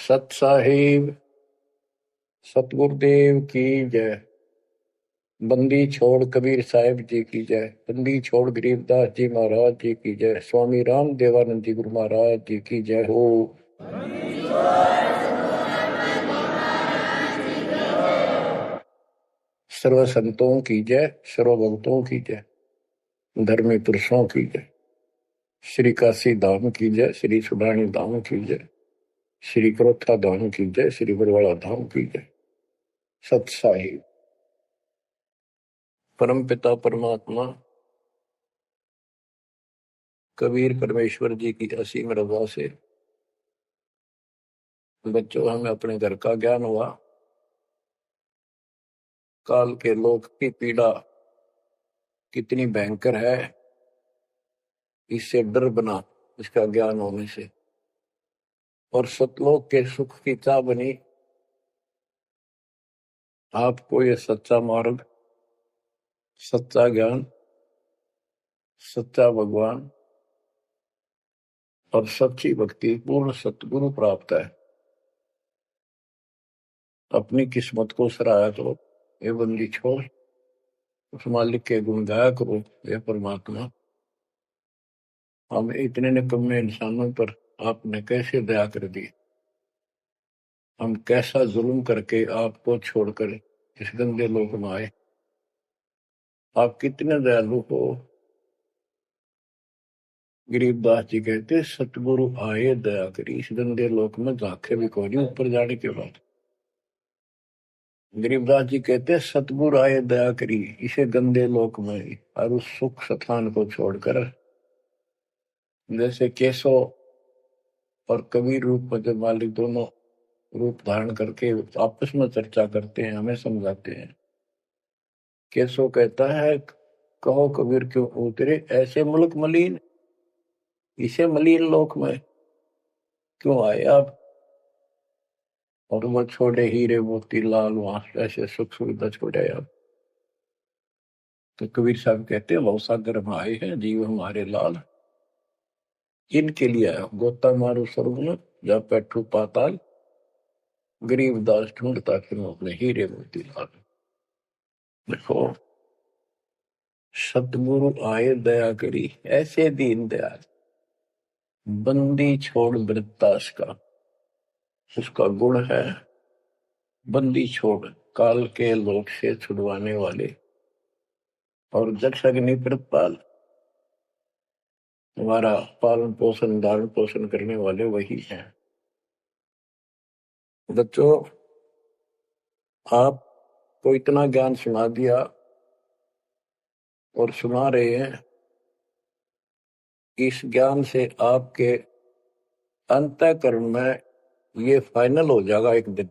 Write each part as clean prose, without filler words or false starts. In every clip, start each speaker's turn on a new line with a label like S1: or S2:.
S1: सत साहिब सतगुरुदेव की जय। बंदी छोड़ कबीर साहिब जी की जय। बंदी छोड़ गरीबदास जी महाराज जी की जय। स्वामी राम देवानंद जी गुरु महाराज जी की जय हो। सर्व संतों की जय, सर्व भक्तों की जय, धर्मी पुरुषों की जय। श्री काशी धाम की जय, श्री सुडानी धाम की जय, श्री क्रोथा धाम की जय, श्री बरवाड़ा धाम की जय। सत साहिब परम पिता परमात्मा कबीर परमेश्वर जी की असीम रजा से बच्चों हमें अपने घर का ज्ञान हुआ। काल के लोक की पीड़ा कितनी भयंकर है, इससे डर बना इसका ज्ञान होने से। और सतलोक के सुख की चाह बनी आपको ये सच्चा मार्ग, सच्चा ज्ञान, सच्चा भगवान और सच्ची भक्ति पूर्ण सतगुरु प्राप्त है। अपनी किस्मत को सराहा करो, ये बंदी छोड़ उस मालिक के गुण गाया करो। ये परमात्मा, हम इतने निकम्मे इंसानों पर आपने कैसे दया कर दी। हम कैसा जुल्म करके आपको छोड़कर इस गंदे लोक में आए। आप कितने दयालु हो। गरीबदास जी कहते सतगुरु आए दया करी, इस गंदे लोक में झांके भी कोई नहीं ऊपर जाने के बाद। गरीबदास जी कहते सतगुरु आए दया करी इसे गंदे लोक में और उस सुख स्थान को छोड़कर। जैसे केशव और कबीर रूप में जब मालिक दोनों रूप धारण करके आपस में चर्चा करते हैं, हमें समझाते हैं। केशव कहता है कहो कबीर क्यों उतरे ऐसे मुल्क मलिन, इसे मलिन लोक में क्यों आए आप। और वो छोड़े हीरे मोती लाल वहां ऐसे सुख सुविधा छोड़े आप। तो कबीर साहब कहते हैं भवसागर में आए हैं जीव हमारे लाल, इनके लिए आया गोता मारू स्वर्ग में जा बैठू पाताल, गरीबदास ढूंढता फिर अपने हीरे मोती लाल। देखो सतगुरु आए दया करी ऐसे दीन दयाल, बंदी छोड़ वृत्तास का उसका गुण है। बंदी छोड़ काल के लोक से छुड़वाने वाले और जक्ष अग्नि प्रतपाल, हमारा पालन पोषण धारण पोषण करने वाले वही हैं। बच्चों आपको इतना ज्ञान सुना दिया और सुना रहे हैं। इस ज्ञान से आपके अंतःकरण में ये फाइनल हो जाएगा एक दिन।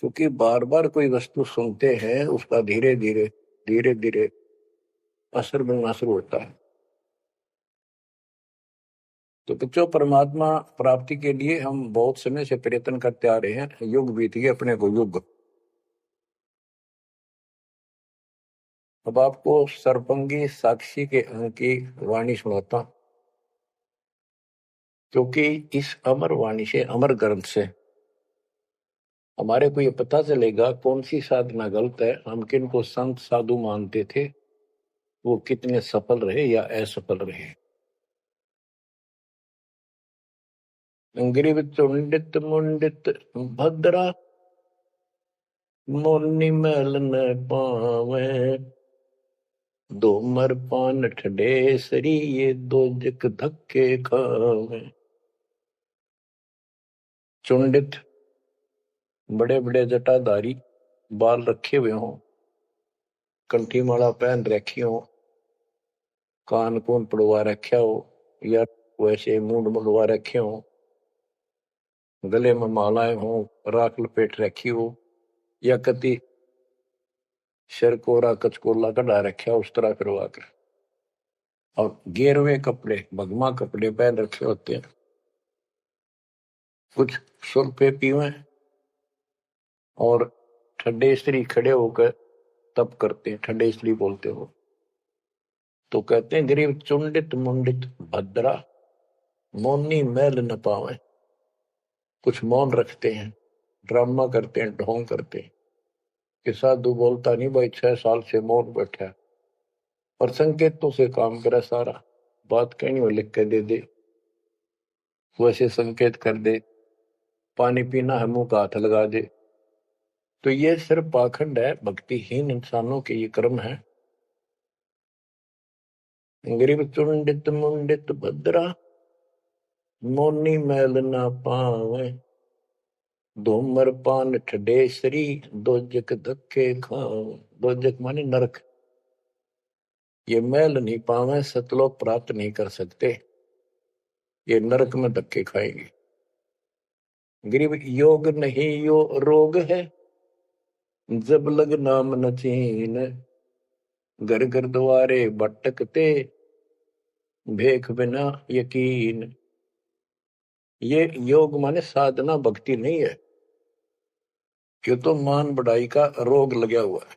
S1: क्योंकि बार बार कोई वस्तु सुनते हैं उसका धीरे धीरे असर बनना शुरू होता है। तो बच्चों परमात्मा प्राप्ति के लिए हम बहुत समय से प्रयत्न करते आ रहे हैं। युग बीत गए अपने को युग। अब आपको सरपंगी साक्षी के अंक की वाणी सुनाता, क्योंकि इस अमर वाणी से अमर ग्रंथ से हमारे को ये पता चलेगा कौन सी साधना गलत है। हम किन को संत साधु मानते थे, वो कितने सफल रहे या असफल रहे। ग्रीव चुंडित मुंडित भद्रा, मोरनी मैल न पावे, दो मर पान ठडेसरी ये दो जक धक्के खावे। चुंडित बड़े बड़े जटाधारी, बाल रखे हुए हों, कंठी माला पहन रखी हो, कान कून पड़वा रखा हो या वैसे मुंड मुड़वा रखे हो, गले में मालाएं हो, राख लपेट रखी हो या कति सिर कोरा कचकोला कढ़ा रखा उस तरह करवा कर, और गेरवे कपड़े भगमा कपड़े पहन रखे होते हैं। कुछ सुल्फे पीवे और ठंडे स्त्री खड़े होकर तप करते हैं, ठंडे स्त्री बोलते हो। तो कहते हैं गरीब चुंडित मुंडित भद्रा, मोनी मैल न पावे। कुछ मौन रखते हैं, ड्रामा करते हैं, ढोंग करते हैं कि साधु बोलता नहीं भाई, 6 साल से मौन बैठा है, और संकेतों से काम करे सारा। बात कहीं वो लिख के दे दे, वैसे संकेत कर दे, पानी पीना है मुंह का हाथ लगा दे। तो ये सिर्फ पाखंड है, भक्तिहीन इंसानों के ये कर्म है। गरीब चुंडित मुंडित भद्रा, मोनी मैल ना पावे, धूमर पान ठडेसरी, दोजक धक्के खाओ। दोजक माने नरक। ये मैल नहीं पावे, सतलोक प्राप्त नहीं कर सकते, ये नरक में धक्के खाएंगे। गरीब योग नहीं यो रोग है, जब लग नाम न चीन, घर घर द्वारे भटकते, भेख बिना यकीन। ये योग माने साधना भक्ति नहीं है, ये तो मान बढ़ाई का रोग लगा हुआ है।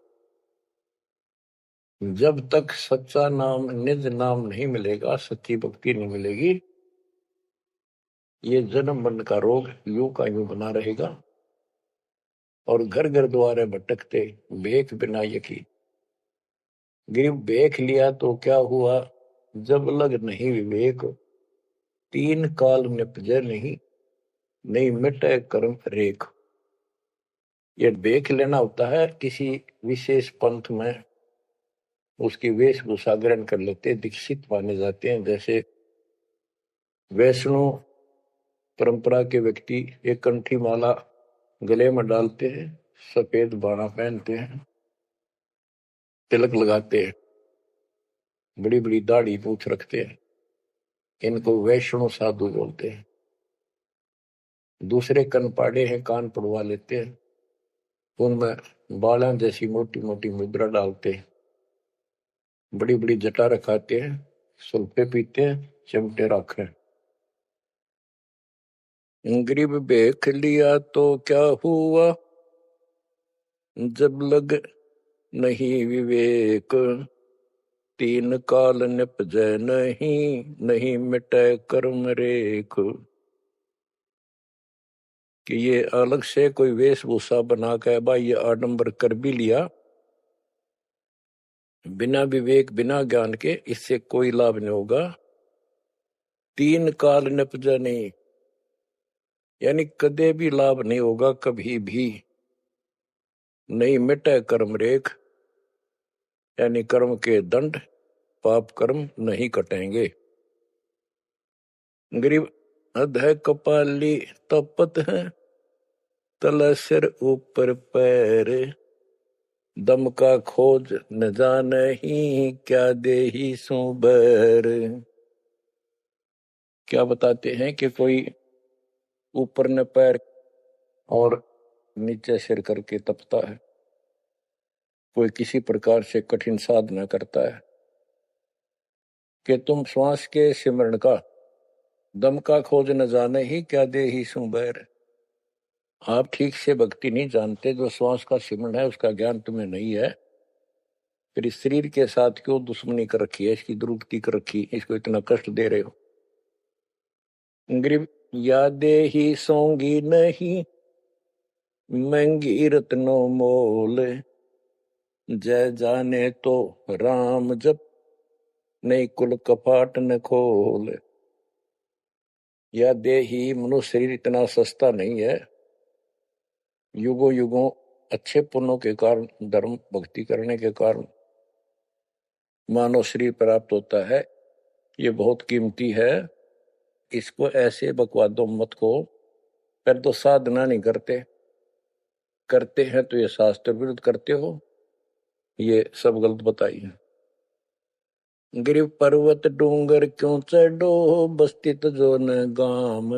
S1: जब तक सच्चा नाम, निज नाम नहीं मिलेगा, सच्ची भक्ति नहीं मिलेगी, ये जन्म मरण का रोग यूं का यूं बना रहेगा। और घर घर द्वारे भटकते, भेख बिना यकीन। गिर भेख लिया तो क्या हुआ, जब लग नहीं विवेक, 3 काल निपजे नहीं, नहीं मिटे कर्म रेख। ये भेख लेना होता है किसी विशेष पंथ में, उसकी वेशभूषा ग्रहण कर लेते, दीक्षित माने जाते हैं। जैसे वैष्णव परंपरा के व्यक्ति एक कंठी माला गले में डालते हैं, सफेद बाणा पहनते हैं, तिलक लगाते हैं, बड़ी बड़ी दाढ़ी पूछ रखते हैं, इनको वैष्णव साधु बोलते हैं। दूसरे कनपाड़े हैं, कान पड़वा लेते हैं, उनमें बाला जैसी मोटी मोटी मुद्रा डालते हैं, बड़ी बड़ी जटा रखाते हैं, सुल्फे पीते हैं, चिमटे रखे। गरीब भेख लिया तो क्या हुआ, जब लग नहीं विवेक, 3 काल निपजे नहीं, नहीं मिटे कर्म रेख। कि ये अलग से कोई वेशभूषा बना के भाई ये आडंबर कर भी लिया, बिना विवेक बिना ज्ञान के इससे कोई लाभ नहीं होगा। 3 काल निपजे नहीं, यानी कदे भी लाभ नहीं होगा, कभी भी नहीं मिटे कर्म रेख, यानी कर्म के दंड, पाप कर्म नहीं कटेंगे। गरीब अध कपाली तपत है, तल सिर ऊपर पैर, दम का खोज न जाने ही, क्या देही सो बैर। क्या बताते हैं कि कोई ऊपर न पैर और नीचे सिर करके तपता है, कोई किसी प्रकार से कठिन साधना करता है, कि तुम श्वास के सिमरण का, दम का खोज न जाने ही, क्या दे ही सो बैर। आप ठीक से भक्ति नहीं जानते, जो श्वास का सिमरण है उसका ज्ञान तुम्हें नहीं है, फिर इस शरीर के साथ क्यों दुश्मनी कर रखी है, इसकी दुरुक्ति कर रखी, इसको इतना कष्ट दे रहे हो। गरीब यादे ही सोंगी नहीं, महंगी रत्नो मोल, जय जाने तो राम जप, नहीं कुल कपाट न खोल। या देही, मनुष्य शरीर इतना सस्ता नहीं है, युगों युगों अच्छे पुण्यों के कारण, धर्म भक्ति करने के कारण मानव शरीर प्राप्त होता है, ये बहुत कीमती है। इसको ऐसे बकवादों मत को, पर तो साधना नहीं करते, करते हैं तो ये शास्त्र विरुद्ध करते हो, ये सब गलत बताइए। गिर पर्वत डूंगर क्यों चढ़ो, बस्ती तो जो न गाम,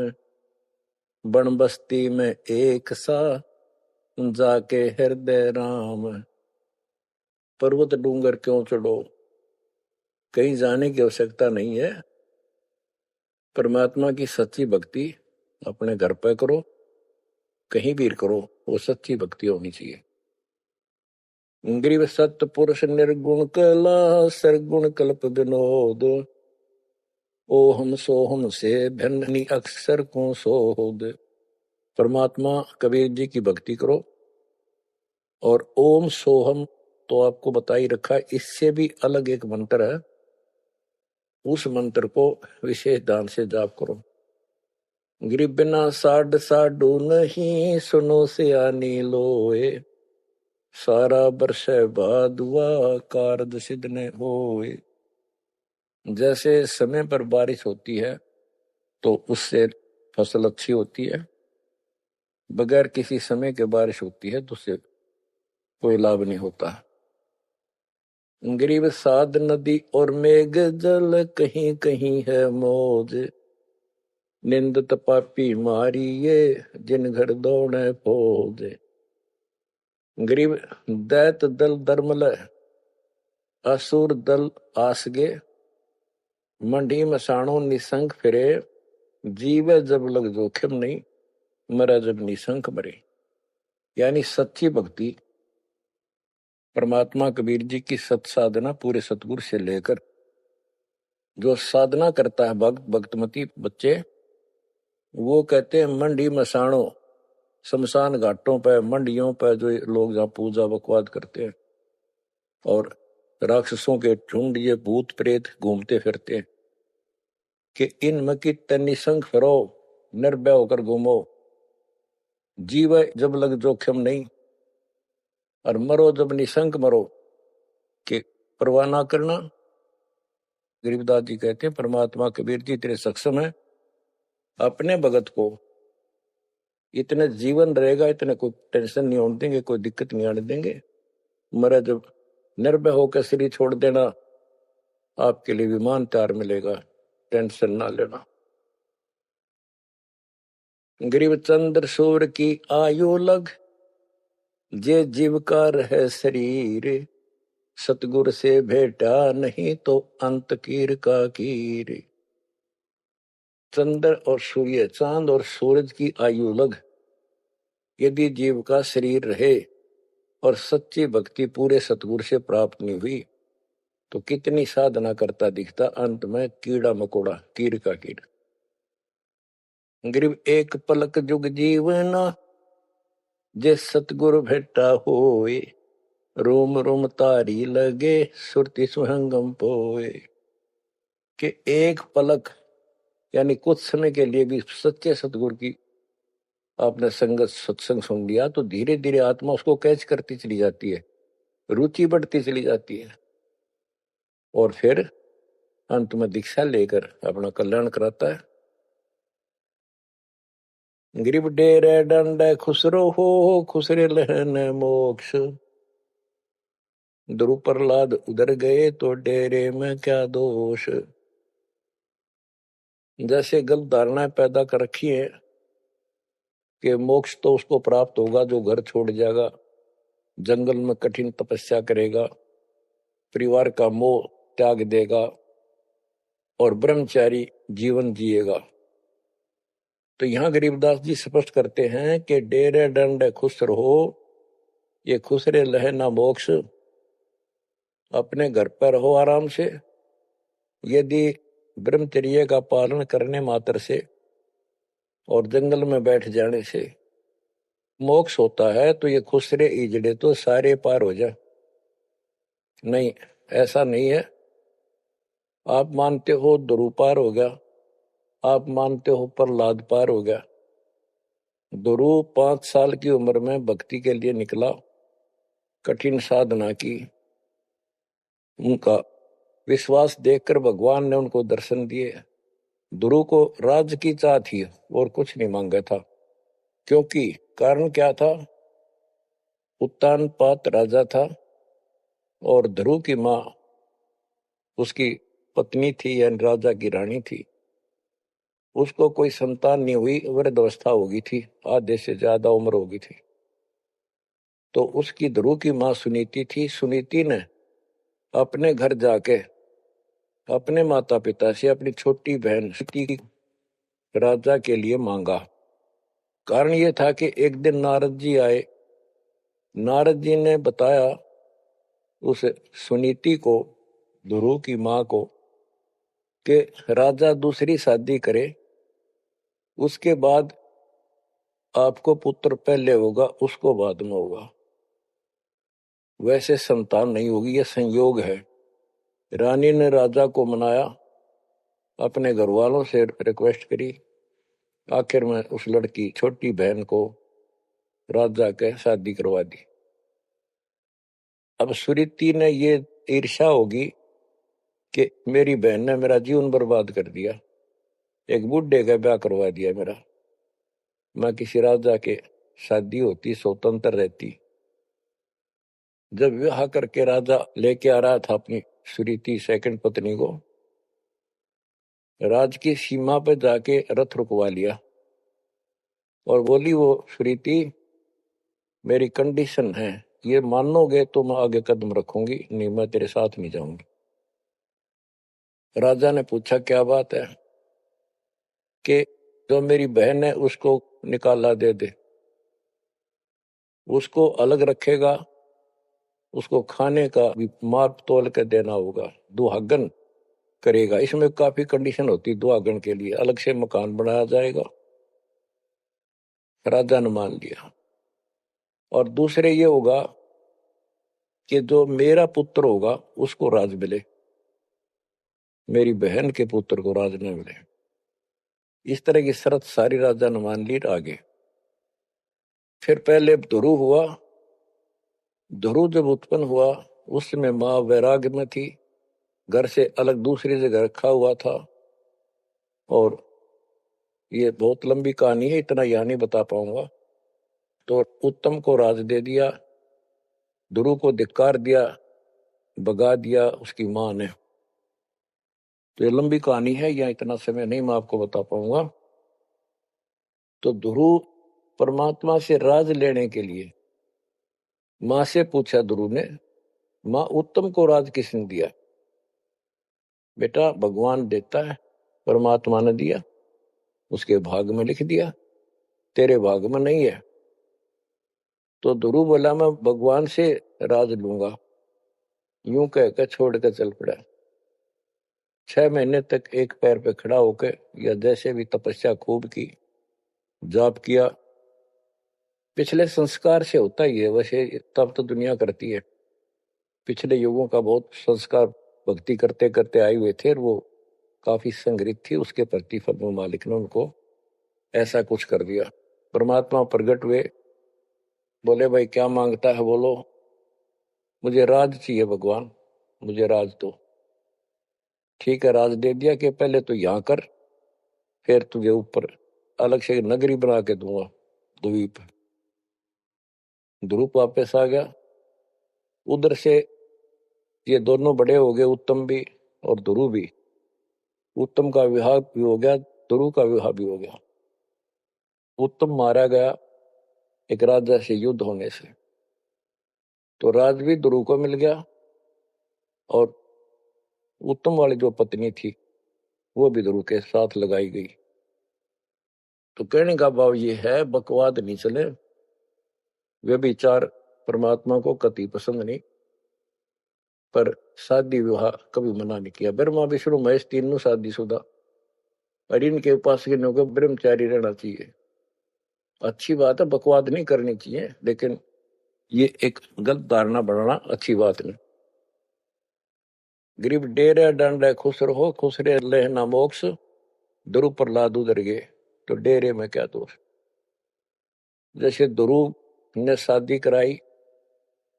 S1: बन बस्ती में एक सा, जाके हृदय राम। पर्वत डूंगर क्यों चढ़ो, कहीं जाने की आवश्यकता नहीं है। परमात्मा की सच्ची भक्ति अपने घर पे करो, कहीं भी करो, वो सच्ची भक्ति होनी चाहिए। ग्रीव सत्य पुरुष निर्गुण कला, सरगुण कल्प विनोद, ओहम सोहम से भिन्न अक्षर को सोद। परमात्मा कबीर जी की भक्ति करो। और ओम सोहम तो आपको बता ही रखा है, इससे भी अलग एक मंत्र है, उस मंत्र को विशेष ध्यान से जाप करो। गिरि बिना साड साडू नहीं, सुनो से आनी लोए, सारा बरस भादुआ कारज सिद्ध ने होए। जैसे समय पर बारिश होती है तो उससे फसल अच्छी होती है, बगैर किसी समय के बारिश होती है तो उससे कोई लाभ नहीं होता। ग्रीव साध नदी और मेघ जल, कहीं कहीं है मौज, निंदत पापी मारिये, जिन घर दौड़े फौज। ग्रीव दैत दल दरमल, असुर दल आसगे, मंडी मसाणों निसंक फिरे, जीवे जब लग जोखिम नहीं, मरा जब निसंक मरे। यानी सच्ची भक्ति, परमात्मा कबीर जी की सत साधना पूरे सतगुरु से लेकर जो साधना करता है भक्त भक्तमती बच्चे, वो कहते हैं मंडी मसाणों, शमशान घाटों पर मंडियों पर जो लोग जहाँ पूजा बकवाद करते हैं और राक्षसों के झुंड ये भूत प्रेत घूमते फिरते हैं, कि इन मकी निसंग फिरो, निर्भय होकर घूमो, जीव जब लग जोखिम नहीं, और मरो जब निसंक मरो, कि परवाह ना करना। गरीबदास जी कहते हैं परमात्मा कबीर जी तेरे सक्षम है, अपने भगत को इतने जीवन रहेगा, इतने कोई टेंशन नहीं होने देंगे, कोई दिक्कत नहीं आने देंगे। मरा जब निर्भय होकर शरीर छोड़ देना, आपके लिए विमान तैयार मिलेगा, टेंशन ना लेना। गरीब चंद्र सूर्य की आयु लग, जे जीव का रहे शरीर, सतगुर से भेटा नहीं तो अंत कीर का कीर। चंद्र और सूर्य, चांद और सूरज की आयु लग, यदि जीव का शरीर रहे और सच्ची भक्ति पूरे सतगुरु से प्राप्त नहीं हुई, तो कितनी साधना करता दिखता, अंत में कीड़ा मकोड़ा, कीर का कीड़। गरीब एक पलक जुग जीवना, जे सतगुरु भेटा होए, रोम रोम तारी लगे, सुरति सुहंगम पोए। कि एक पलक यानी कुछ समय के लिए भी सच्चे सतगुरु की आपने संगत सत्संग सुन लिया, तो धीरे धीरे आत्मा उसको कैच करती चली जाती है, रुचि बढ़ती चली जाती है, और फिर अंत में दीक्षा लेकर अपना कल्याण कराता है। गिरिब डेरे डंड खुसरो हो, खुसरे लहन मोक्ष, ध्रुव प्रहलाद उधर गए तो डेरे में क्या दोष। जैसे गलत धारणाएं पैदा कर रखी है कि मोक्ष तो उसको प्राप्त होगा जो घर छोड़ जाएगा, जंगल में कठिन तपस्या करेगा, परिवार का मोह त्याग देगा और ब्रह्मचारी जीवन जिएगा। तो यहां गरीबदास जी स्पष्ट करते हैं कि डेरे डंड खुश रहो, ये खुसरे लहे ना मोक्ष, अपने घर पर रहो आराम से। यदि ब्रह्मचर्य का पालन करने मात्र से और जंगल में बैठ जाने से मोक्ष होता है, तो ये खुसरे इजड़े तो सारे पार हो जाए। नहीं, ऐसा नहीं है। आप मानते हो ध्रुव पार हो गया, आप मानते हो प्रहलाद पार हो गया। ध्रुव 5 साल की उम्र में भक्ति के लिए निकला, कठिन साधना की, उनका विश्वास देखकर भगवान ने उनको दर्शन दिए। ध्रुव को राज्य की चाह थी और कुछ नहीं मांगा था, क्योंकि कारण क्या था, उत्तानपाद राजा था और ध्रुव की माँ उसकी पत्नी थी, यानी राजा की रानी थी। उसको कोई संतान नहीं हुई, वृद्ध अवस्था हो गई थी, आधे से ज्यादा उम्र हो गई थी। तो उसकी ध्रुव की माँ सुनीति थी। सुनीति ने अपने घर जाके अपने माता पिता से अपनी छोटी बहन की राजा के लिए मांगा। कारण ये था कि एक दिन नारद जी आए, नारद जी ने बताया उस सुनीति को, ध्रुव की माँ को, कि राजा दूसरी शादी करे, उसके बाद आपको पुत्र पहले होगा, उसको बाद में होगा। वैसे संतान नहीं होगी, यह संयोग है। रानी ने राजा को मनाया, अपने घर वालों से रिक्वेस्ट करी, आखिर में उस लड़की छोटी बहन को राजा के शादी करवा दी। अब सुरीति ने ये ईर्ष्या होगी कि मेरी बहन ने मेरा जीवन बर्बाद कर दिया, एक बूढ़े का ब्याह करवा दिया मेरा, मैं किसी राजा के शादी होती, स्वतंत्र रहती। जब विवाह करके राजा लेके आ रहा था अपनी सुरीति सेकंड पत्नी को, राज की सीमा पर जाके रथ रुकवा लिया और बोली वो सुरीति, मेरी कंडीशन है, ये मानोगे तो मैं आगे कदम रखूंगी, नहीं मैं तेरे साथ नहीं जाऊंगी। राजा ने पूछा क्या बात है? कि जो मेरी बहन है उसको निकाला दे दे, उसको अलग रखेगा, उसको खाने का भी माप तोल के देना होगा, दुहागन करेगा। इसमें काफी कंडीशन होती, दुहागन के लिए अलग से मकान बनाया जाएगा। राजा ने मान लिया। और दूसरे ये होगा कि जो मेरा पुत्र होगा उसको राज मिले, मेरी बहन के पुत्र को राज न मिले। इस तरह की शर्त सारी राजा ने मान ली। आगे फिर पहले ध्रुव हुआ। ध्रुव जब उत्पन्न हुआ उस समय माँ वैराग्य में थी, घर से अलग दूसरी जगह रखा हुआ था। और ये बहुत लंबी कहानी है, इतना यहां नहीं बता पाऊंगा। तो उत्तम को राज दे दिया, ध्रुव को धिक्कार दिया, भगा दिया उसकी मां ने। तो ये लंबी कहानी है, या इतना समय नहीं मैं आपको बता पाऊंगा। तो ध्रुव परमात्मा से राज लेने के लिए मां से पूछा ध्रुव ने, मां उत्तम को राज किसने दिया? बेटा भगवान देता है, परमात्मा ने दिया, उसके भाग में लिख दिया, तेरे भाग में नहीं है। तो ध्रुव बोला मैं भगवान से राज लूंगा। यूं कहकर छोड़ कर चल पड़ा। 6 महीने तक एक पैर पे खड़ा होकर या जैसे भी तपस्या खूब की, जाप किया। पिछले संस्कार से होता ही है, वैसे तब तो दुनिया करती है। पिछले युगों का बहुत संस्कार भक्ति करते करते आए हुए थे, और वो काफी संग्रहित थी, उसके प्रतिफल में मालिक ने उनको ऐसा कुछ कर दिया। परमात्मा प्रकट हुए, बोले भाई क्या मांगता है बोलो। मुझे राज चाहिए भगवान, मुझे राज दो। ठीक है, राज दे दिया कि पहले तो यहां कर, फिर तुझे ऊपर अलग से नगरी बना के दूंगा द्वीप। ध्रुव वापस आ गया। उधर से ये दोनों बड़े हो गए, उत्तम भी और ध्रुव भी। उत्तम का विवाह भी हो गया, ध्रुव का विवाह भी हो गया। उत्तम मारा गया एक राजा से युद्ध होने से, तो राज भी ध्रुव को मिल गया, और उत्तम वाली जो पत्नी थी वो भी ध्रुव के साथ लगाई गई। तो कहने का भाव ये है, बकवाद नहीं चले। वे विचार परमात्मा को कति पसंद नहीं, पर शादी विवाह कभी मना नहीं किया। ब्रह्मा विष्णु महेश तीनों शादीशुदा, और इनके उपासकों को ब्रह्मचारी रहना चाहिए। अच्छी बात है, बकवाद नहीं करनी चाहिए, लेकिन ये एक गलत धारणा बनाना अच्छी बात नहीं। गरीब डेरे डंड है खुश रहो, खुश रहे लेना मोक्ष, ध्रुव प्रहलाद उधर गए, तो डेरे में क्या दोष। जैसे ध्रुव ने शादी कराई,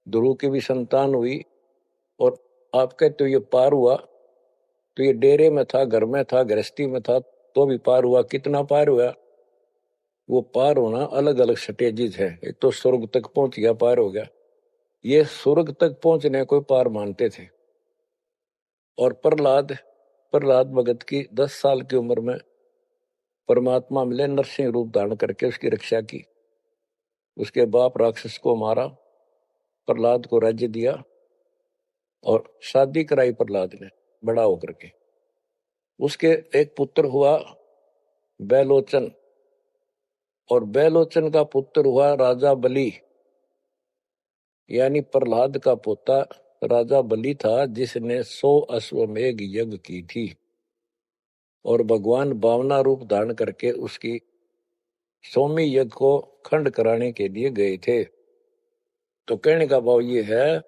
S1: ध्रुव की भी संतान हुई, और आप कहते हो ये पार हुआ, तो ये डेरे में था, घर में था, गृहस्थी में था, तो भी पार हुआ। कितना पार हुआ? वो पार होना अलग अलग स्टेजेस है। एक तो स्वर्ग तक पहुंच गया, पार हो गया। ये स्वर्ग तक पहुंचने को पार मानते थे। और प्रहलाद प्रहलाद भगत की 10 साल की उम्र में परमात्मा मिले, नरसिंह रूप धारण करके उसकी रक्षा की। उसके बाप राक्षस को मारा, प्रहलाद को राज्य दिया, और शादी कराई प्रहलाद ने बड़ा होकर के। उसके एक पुत्र हुआ बैलोचन, और बैलोचन का पुत्र हुआ राजा बलि। यानी प्रहलाद का पोता राजा बलि था, जिसने 100 अश्वमेघ यज्ञ की थी, और भगवान बावना रूप धारण करके उसकी सोमी यज्ञ को खंड कराने के लिए गए थे। तो कहने का भाव ये है,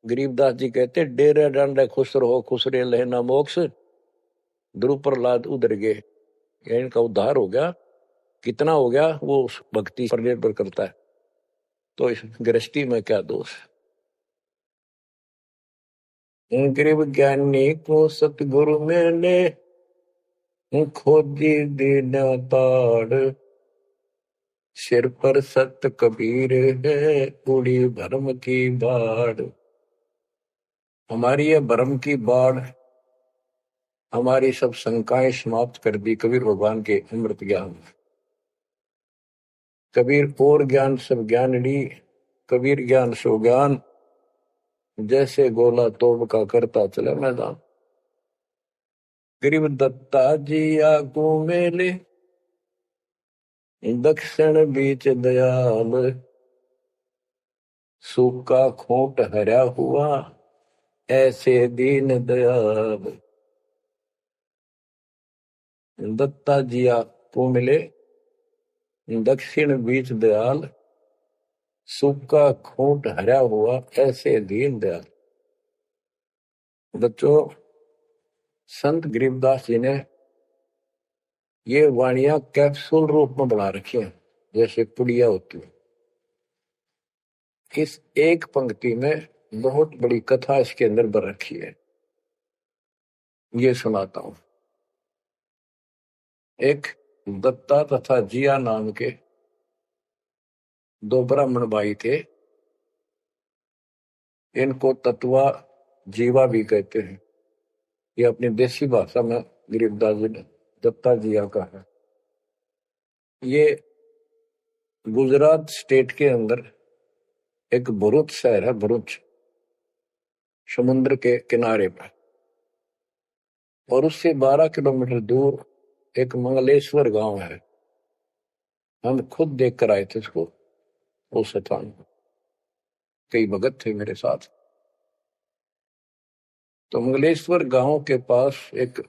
S1: गरीबदास जी कहते डेरे डांडे खुश रहो खुश रे लहना मोक्ष, ध्रुव प्रहलाद उधर गए। इनका उद्धार हो गया। कितना हो गया वो उस भक्ति पर निर्भर करता है। तो इस गृहस्थी में क्या दोष है। गरीब ज्ञानी को सतगुरु मैंने खोजी दीन ताड़, सिर पर सत कबीर है उड़ी भरम की बाढ़। हमारी ये भरम की बाढ़ हमारी सब शंकाएं समाप्त कर दी कबीर भगवान के अमृत ज्ञान। कबीर और ज्ञान सब ज्ञानड़ी, कबीर ज्ञान सो ज्ञान, जैसे गोला तोब का करता चले मैदान। गरीब दत्ता जी आगू मेले, दक्षिण बीच दयाल, सूखा खोट हरा हुआ ऐसे दीन दयाल। दत्ता जी आगू मिले, दक्षिण बीच दयाल, सूखा खोट हरा हुआ ऐसे दीन दयाल। बच्चों, संत गरीबदास जी ने ये वाणियां कैप्सूल रूप में बना रखी हैं, जैसे पुड़िया होती है। इस एक पंक्ति में बहुत बड़ी कथा इसके अंदर भर रखी है। ये सुनाता हूं। एक दत्ता तथा जिया नाम के दो ब्राह्मण भाई थे। इनको तत्वा जीवा भी कहते हैं। ये अपनी देसी भाषा में गरीबदास जी ने दत्ता जिया का है। ये गुजरात स्टेट के अंदर एक भरूच शहर है, भरूच, समुद्र के किनारे पर। और उससे 12 किलोमीटर दूर एक मंगलेश्वर गांव है। हम खुद देख कर आए थे उसको, उस स्थान को। कई भगत थे मेरे साथ। तो मंगलेश्वर गांव के पास एक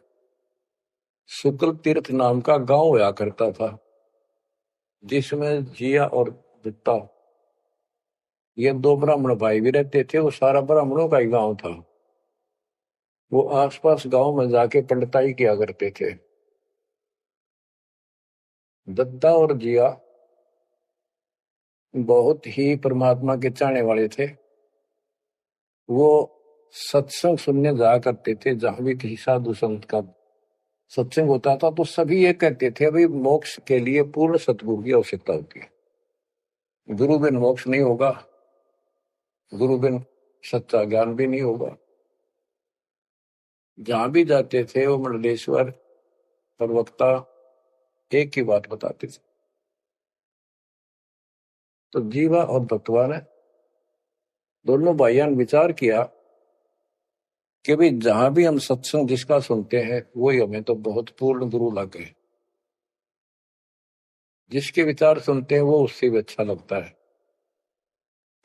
S1: शुक्ल तीर्थ नाम का गांव हुआ करता था, जिसमें जिया और दत्ता ये दो ब्राह्मण भाई भी रहते थे। वो सारा ब्राह्मणों का ही गांव था। वो आसपास गांव में जाके पंडिताई किया करते थे। दत्ता और जिया बहुत ही परमात्मा के चाहने वाले थे। वो सत्संग सुनने जाया करते थे। जहां भी किसी साधु संत का सत्संग होता था तो सभी ये कहते थे भाई मोक्ष के लिए पूर्ण सतगुरु की आवश्यकता होती है। गुरु बिन मोक्ष नहीं होगा, गुरु बिन सच्चा ज्ञान भी नहीं होगा। जहां भी जाते थे वो मंडलेश्वर प्रवक्ता एक ही बात बताते थे। तो जीवा और दत्तवा ने दोनों भाइयों ने विचार किया कि भाई जहां भी हम सत्संग जिसका सुनते हैं वही हमें तो बहुत पूर्ण गुरु लगे। जिसके विचार सुनते हैं वो उससे भी अच्छा लगता है।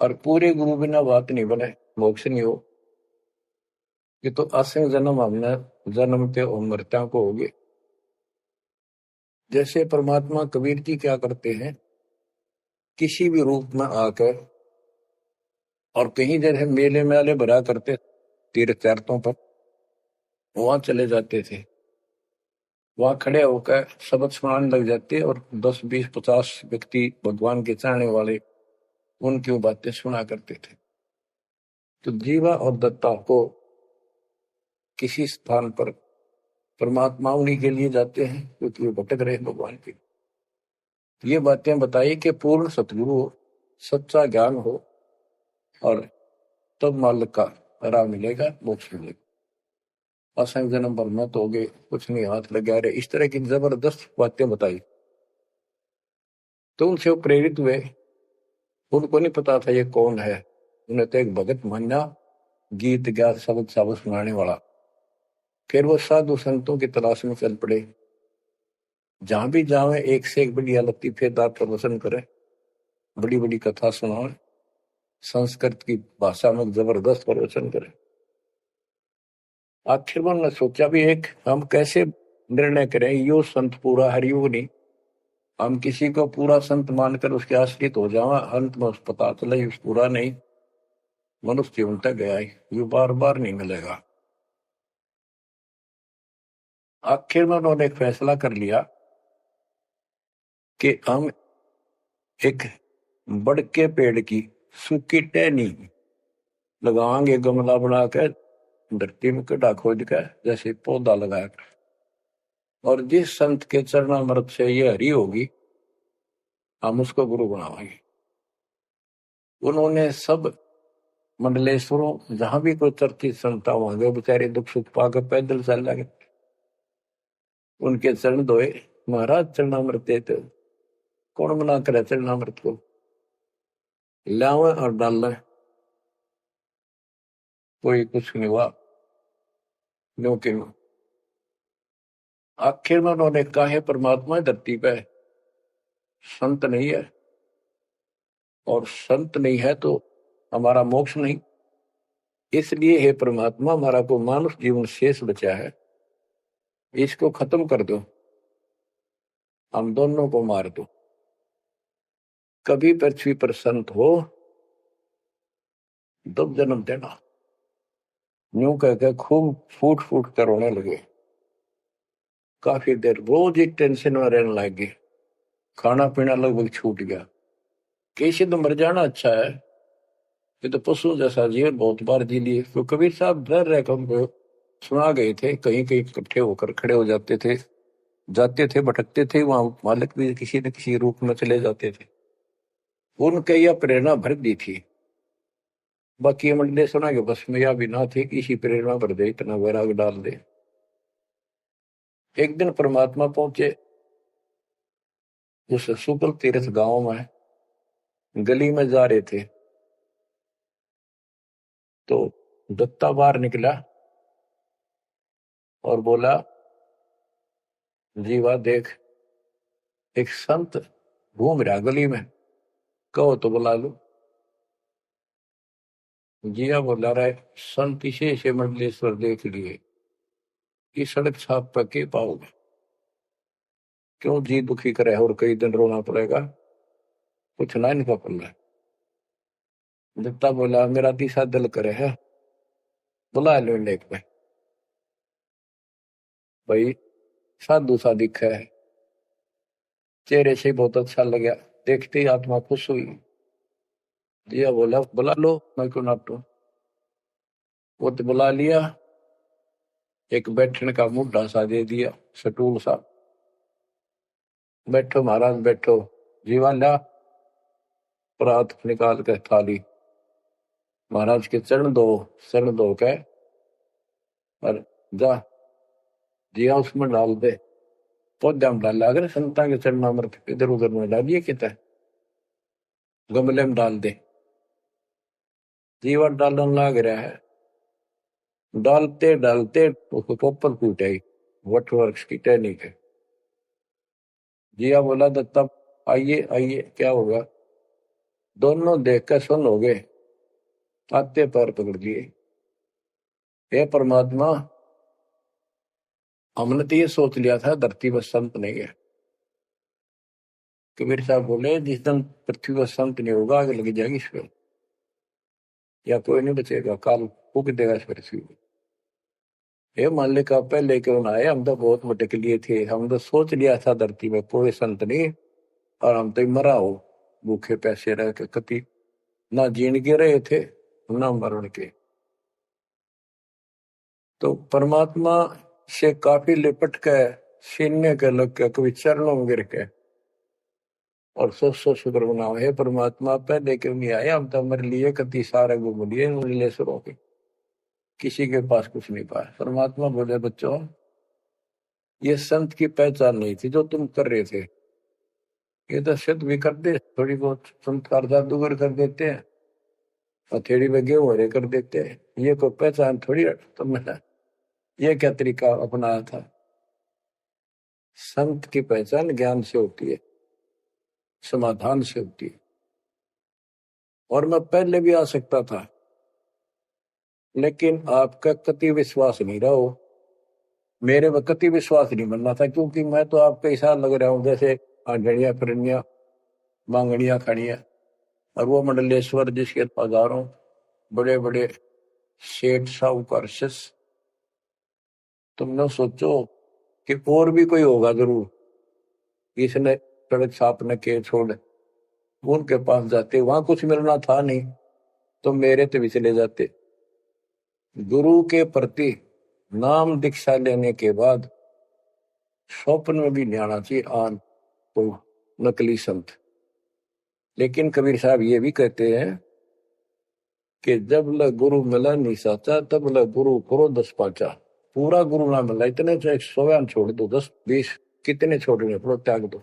S1: और पूरे गुरु बिना बात नहीं बने, मोक्ष नहीं हो। ये तो असंग जन्म हमने जन्मते और मरत्या को होगे। जैसे परमात्मा कबीर जी क्या करते हैं, किसी भी रूप में आकर, और कहीं जैसे मेले मेले भरा करते तीर्थ तीर्थों पर, वहां चले जाते थे। वहां खड़े होकर शब्द सुनाने लग जाते और 10, 20, 50 व्यक्ति भगवान के चाहने वाले उनकी बातें सुना करते थे। तो जीवा और दत्ता को किसी स्थान पर परमात्मा उन्हीं के लिए जाते हैं क्योंकि वो भटक रहे भगवान की। ये बातें बताई कि पूर्ण सतगुरु हो, सच्चा ज्ञान हो, और तब मालिक का राह मिलेगा, मोक्ष मिलेगा। असंग जन्म पर मत होगे, कुछ नहीं हाथ लगा रहे, इस तरह की जबरदस्त बातें बताई। तो उनसे वो प्रेरित हुए। उनको नहीं पता था ये कौन है। उन्हें तो एक भगत माना, गीत गा शब्द शब्द सुनाने वाला। फिर वो साधु संतों की तलाश में चल पड़े। जहां भी जावे एक से एक बढ़िया लतीफेदार प्रवचन करे, बड़ी बड़ी कथा सुनाए, संस्कृत की भाषा में जबरदस्त प्रवचन करे। आखिर उन्होंने सोचा भी एक हम कैसे निर्णय करें, यो संत पूरा हरियो नहीं, हम किसी को पूरा संत मानकर उसके आश्रित हो जावा, अंत में उस पता चले उस पूरा नहीं, मनुष्य जीवन तक गया ही, ये बार बार नहीं मिलेगा। आखिर में उन्होंने एक फैसला कर लिया कि हम एक बड़ के पेड़ की सूखी टहनी लगाएंगे, गमला बना कर धरती में गड्ढा खोद कर जैसे पौधा लगाया, और जिस संत के चरणामृत से ये हरी होगी हम उसको गुरु बनाएंगे। उन्होंने सब मंडलेश्वरों जहां भी कोई चर्चित संता होंगे बेचारे दुख सुख पाकर पैदल चल लगे, उनके चरण धोए, महाराज चरणामृत देते, कौन मना करे चरणामृत को, लावे और डालना, कोई कुछ नहीं हुआ। क्योंकि आखिर में उन्होंने कहा है परमात्मा धरती पे संत नहीं है, और संत नहीं है तो हमारा मोक्ष नहीं, इसलिए हे परमात्मा हमारा को मानुष जीवन शेष बचा है, इसको खत्म कर दो, हम दोनों को मार दो, कभी पृथ्वी पर संत हो तब जन्म देना। यूं कहकर खूब फूट फूट कर रोने लगे। काफी देर रोज ही टेंशन में रहने लगे, खाना पीना लगभग छूट गया। कैसे तो मर जाना अच्छा है, ये तो पशु जैसा जीवन बहुत बार जी लिए। तो कबीर साहब डर रहे कम सुना गए थे, कहीं कहीं इकट्ठे होकर खड़े हो जाते थे, जाते थे, भटकते थे, वहां मालिक भी किसी न किसी रूप में चले जाते थे। उनके यह प्रेरणा भर दी थी, बाकी मंडले सुना के बस में यह भी ना थे कि इसी प्रेरणा भर दे, इतना वैराग डाल दे। एक दिन परमात्मा पहुंचे उस सुकल तीर्थ गांव में, गली में जा रहे थे तो दत्ता बाहर निकला और बोला, जीवा देख एक संत घूम रहा गली में, कहो तो बुला लो। जिया बोला रहे, संत इसे मंडलेश्वर देख लिए कि सड़क छाप पर के पाओगे, क्यों जी दुखी करे और कई दिन रोना पड़ेगा, कुछ ना इनका पल्ला। दत्ता बोला, मेरा तीसरा दिल करे है, बुला लो लेक में। भाई साधु सा दिखा है, चेहरे से बहुत अच्छा लगा, देखते ही आत्मा खुश हुई। जिया बोला, बुला लो, मैं क्यों नाटू। वो तो बुला लिया, एक बैठने का मुद्दा सा दे दिया, सटूल सा, बैठो महाराज बैठो। जीवा ला परात निकाल कर थाली, महाराज के चरण दो के और जा जिया उसमें डाल दे, पौधा में डाल, अगर संता के चरणामृत इधर उधर में डालिए कितना, गमले में डाल दे। जीवा डालने लग रहा है, डालते डालते उसको पोपल फूट आई, वट वृक्ष की टहनी के। जिया बोला, दत्ता आइए आइए, क्या होगा। दोनों देखकर सुन हो गए, आते पैर पकड़ लिए। हे परमात्मा, हमने तो ये सोच लिया था धरती पर संत नहीं है। कबीर साहब बोले, जिस दिन पृथ्वी पर संत नहीं होगा आग लग जाएगी इस पर, या कोई नहीं बचेगा, काल फूक देगा इस पृथ्वी को। हे मालिक आप पहले क्यों ना आए, हम तो बहुत भटक लिए थे, हम तो सोच लिया था धरती में कोई संत नहीं, और हम तो मरा हो भूखे पैसे रह के, कति ना जीण के रहे थे ना मरण के। तो परमात्मा से काफी लिपट के सीने के लग के कभी चरणों में गिर के और सो शुक्र बनाओ, हे परमात्मा पहले क्यों नहीं आए, हम तो मर लिए, कति सारे घूम लिए मंडलेश्वरों के, किसी के पास कुछ नहीं पाया। परमात्मा बोले, बच्चों ये संत की पहचान नहीं थी जो तुम कर रहे थे, ये तो सिद्ध भी कर दे, थोड़ी बहुत चमत्कार जादूगर कर देते हैं, हथेड़ी में गेहूं हरे कर देते हैं, ये कोई पहचान थोड़ी तुमने ये क्या तरीका अपनाया था। संत की पहचान ज्ञान से होती है, समाधान से होती है। और मैं पहले भी आ सकता था, लेकिन आपका कति विश्वास नहीं रहा हो, मेरे में कति विश्वास नहीं बनना था, क्योंकि मैं तो आपके हिसाब लग रहा हूं जैसे आंधड़िया फिरनिया मांगड़िया खड़िया, और वो मंडलेश्वर जिसके हजारों बड़े बड़े सेठ साहूकार शिष्य, तुमने सोचो कि और भी कोई होगा जरूर, इसने सड़क छाप न के छोड़, उनके पास जाते, वहां कुछ मिलना था नहीं तो मेरे तो भी चले जाते। गुरु के प्रति नाम दीक्षा लेने के बाद स्वप्न में भी नहीं आना चाहिए आन कोई नकली संत। लेकिन कबीर साहब ये भी कहते हैं कि जब ल गुरु मिला नहीं साचा, तब ल गुरु करो 10 पाचा। पूरा गुरु ना मिला, इतने चाहे 100 छोड़ दो, 10-20 कितने छोड़ने पड़ो, त्याग दो,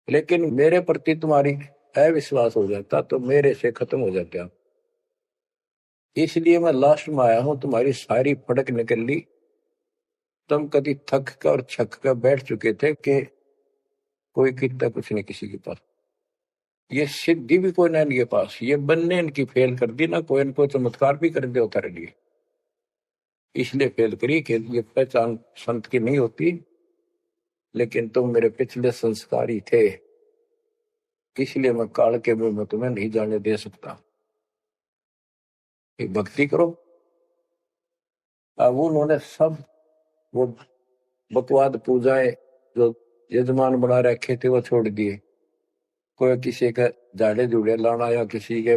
S1: लेकिन मेरे प्रति तुम्हारी अविश्वास हो जाता तो मेरे से खत्म हो जाते आप। इसलिए मैं लास्ट में आया हूं, तुम्हारी सारी फड़क निकल ली, तुम कभी थक कर और छक कर बैठ चुके थे कि कोई कितना कुछ नहीं किसी के पास, ये सिद्धि भी कोई ना इनके पास, ये बनने इनकी फेल कर दी ना, कोई इनको चमत्कार भी कर दे उतारे लिए, इसलिए फेल करी कि ये पहचान संत की नहीं होती। लेकिन तुम मेरे पिछले संस्कारी थे, इसलिए मैं काल के मुंह में तुम्हें नहीं जाने दे सकता। एक भक्ति करो। अब उन्होंने सब वो बकवाद पूजाएं जो यजमान बना रखे थे वो छोड़ दिए। कोई किसी के झाड़े जुड़े लाना या किसी के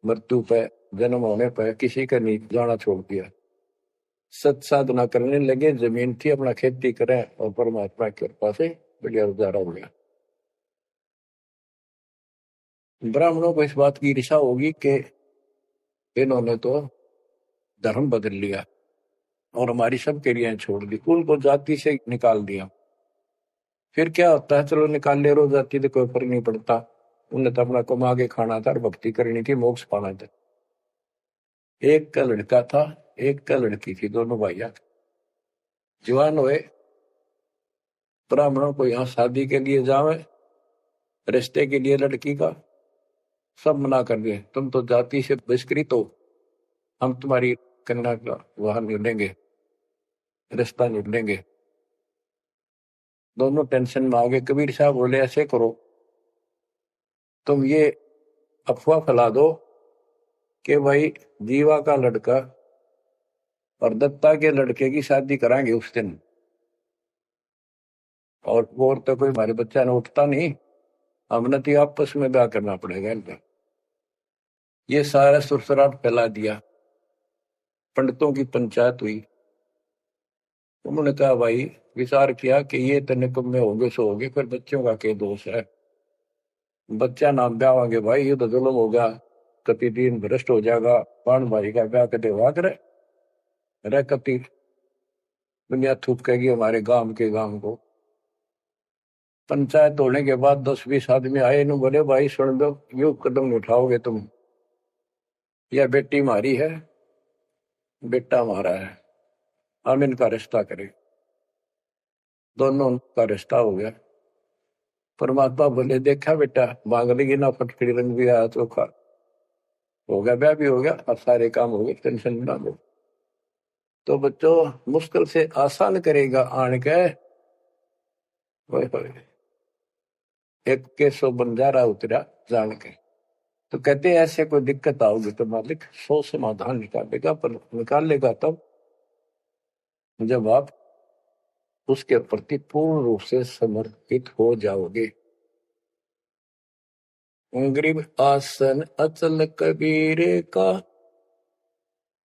S1: मृत्यु पे जन्म होने पर किसी का नहीं जाना छोड़ दिया, सत साधना करने लगे, जमीन थी अपना खेती करें और परमात्मा की कृपा से बढ़िया गुजारा हो गया। ब्राह्मणों को इस बात की ईर्ष्या होगी कि इन्होंने तो धर्म बदल लिया और हमारी सब क्रियाएं छोड़ दी, कुल को जाति से निकाल दिया। फिर क्या होता है, चलो निकाल ले रो जाति तो कोई फर्क नहीं पड़ता, उन्हें तो अपना कमा के खाना था और भक्ति करनी थी, मोक्ष पाना था। एक का लड़का था, एक का लड़की थी, दोनों भैया जवान हुए। ब्राह्मणों को यहाँ शादी के लिए जावे, रिश्ते के लिए लड़की का सब मना कर दिए, तुम तो जाति से बहिष्कृत हो, हम तुम्हारी कन्या का वहां नहीं लेंगे, रिश्ता नहीं लेंगे। दोनों टेंशन में आ गए। कबीर साहब बोले ऐसे करो, तुम ये अफवाह फैला दो कि भाई जीवा का लड़का और दत्ता के लड़के की शादी कराएंगे उस दिन, और वो तो कोई हमारे बच्चा ने उठता नहीं, हमने तो आपस में ब्याह करना पड़ेगा इनका। ये सारा सुरसराट फैला दिया, पंडितों की पंचायत हुई। उन्होंने कहा भाई विचार किया कि ये तो निकम्मे होंगे सो होंगे, फिर बच्चों का क्या दोष है, बच्चा नाम ब्याह भाई ये तो जुल्म होगा, कति दिन भ्रष्ट हो जाएगा, पान भाई का ब्याह कदे हुआ करे रह, कति दुनिया थूकेगी हमारे गांव के गांव को। पंचायत होने के बाद 10-20 आदमी आए, इन्हों बोले भाई सुन दो, यू कदम उठाओगे तुम, यह बेटी मारी है, बेटा मारा है, हम इनका रिश्ता करें। दोनों का रिश्ता हो गया। परमात्मा बोले देखा बेटा, मांग लेगी ना फटकड़ी, रंग भी आया चोखा, हो गया ब्याह भी हो गया और सारे काम हो गए, टेंशन ना लो। तो बच्चों मुश्किल से आसान करेगा आन के, एक के 100 बंजारा उतरा जान के। तो कहते हैं ऐसे कोई दिक्कत आओगी तो मालिक 100 समाधान निकालेगा, पर निकालेगा तब जब आप उसके प्रति पूर्ण रूप से समर्पित हो जाओगे। गरीब आसन अचल कबीरे का,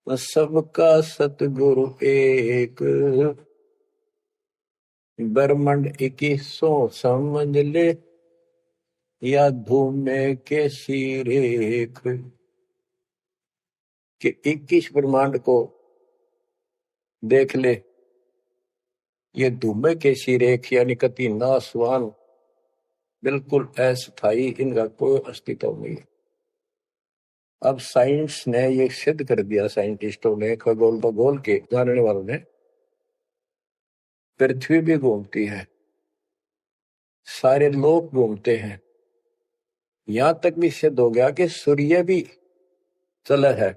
S1: सबका सतगुरु एक, ब्रह्मंड 21 समझ ले, या धूमे के सिरेख, कि 21 ब्रह्मांड को देख ले, ये धूमे के सिरेख यानी कति नासवान, बिल्कुल अस्थायी, इनका कोई अस्तित्व नहीं। अब साइंस ने ये सिद्ध कर दिया, साइंटिस्टों ने, खगोल भगोल के जानने वालों ने, पृथ्वी भी घूमती है, सारे लोग घूमते हैं, यहां तक भी सिद्ध हो गया कि सूर्य भी चला है,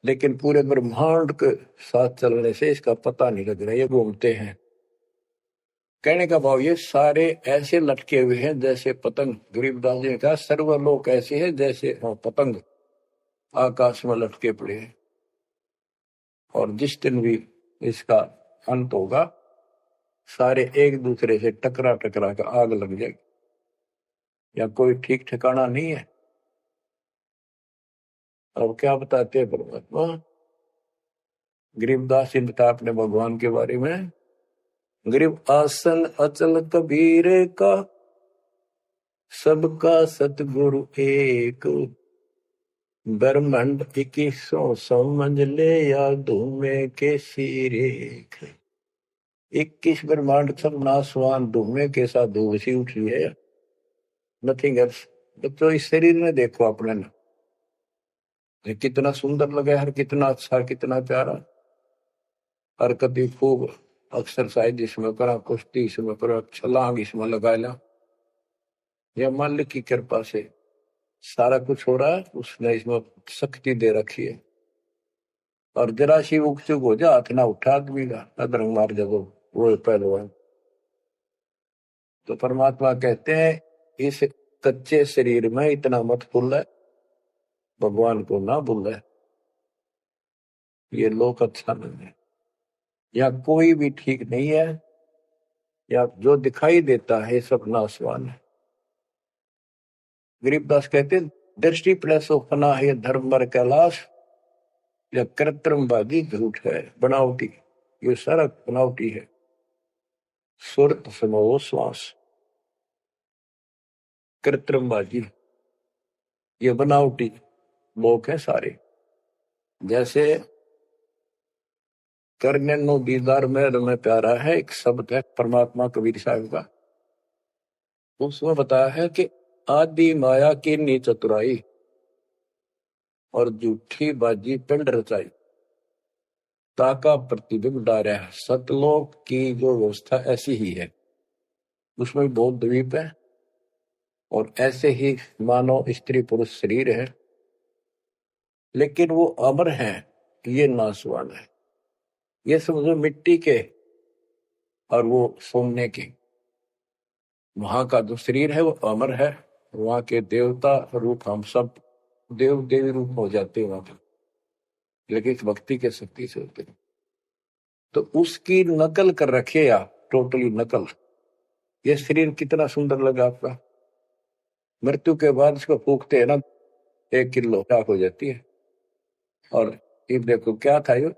S1: लेकिन पूरे ब्रह्मांड के साथ चलने से इसका पता नहीं लग रहा, ये घूमते हैं। कहने का भाव ये सारे ऐसे लटके हुए हैं जैसे पतंग। गरीबदास जी ने कहा सर्वलोक ऐसे है जैसे पतंग आकाश में लटके पड़े हैं। और जिस दिन भी इसका अंत होगा सारे एक दूसरे से टकरा टकरा कर आग लग जाएगी, या कोई ठीक ठिकाना नहीं है। और क्या बताते हैं परमात्मा? गरीबदास जी बता अपने भगवान के बारे में, गरीब आसन अचल कबीर का, सबका सतगुरु एक, ब्रह्मांड 2100 समझ ले या धूमे के सिरेख। 21 ब्रह्मांड सब नासवान धूमे के साथ धूसी उठ रही है, नथिंग एल्स। तो इस शरीर में देखो अपने ना, ये कितना सुंदर लगा है, कितना अच्छा, कितना प्यारा। हरकत खूब, एक्सरसाइज इसमें करा, कुश्ती इसमें करा, छलांग इसमें लगा ला। यह मालिक की कृपा से सारा कुछ हो रहा है, उसने इसमें शक्ति दे रखी है। और जरा सी उग चुक हो जा, हाथ ना उठा आदमी का, अदरंग मार जब वो पहलवान। तो परमात्मा कहते हैं इस कच्चे शरीर में इतना मत भूल है, भगवान को ना भूल है। ये लोक अच्छा नहीं है, या कोई भी ठीक नहीं है, या जो दिखाई देता है सब नासवान है। गरीबदास कहते हैं दृष्टि प्लस फना है धर्म पर कैलाश, या कृत्रिमवादी झूठ है बनावटी, ये सारा बनावटी है। सुरत समो श्वास, कृत्रिमवादी, ये बनावटी लोग हैं सारे। जैसे करने नो दीदार में प्यारा है एक शब्द है परमात्मा कबीर साहब का, उसमें बताया है कि आदि माया की नी चतुराई और झूठी बाजी पिंड रचाई, ताका प्रतिबिंब डारा है। सतलोक की जो व्यवस्था ऐसी ही है, उसमें भी बहुत द्वीप है, और ऐसे ही मानव स्त्री पुरुष शरीर है, लेकिन वो अमर है, ये नासवान है। ये समझो मिट्टी के और वो सोने के। वहां का जो शरीर है वो अमर है, वहां के देवता रूप हम सब देव देवी रूप हो जाते हैं वहां पर, लेकिन इस भक्ति के शक्ति से होते हैं। तो उसकी नकल कर रखे आप, टोटली नकल। ये शरीर कितना सुंदर लगा आपका, मृत्यु के बाद इसको फूकते हैं ना, 1 किलो राख हो जाती है। और ये देखो क्या था ये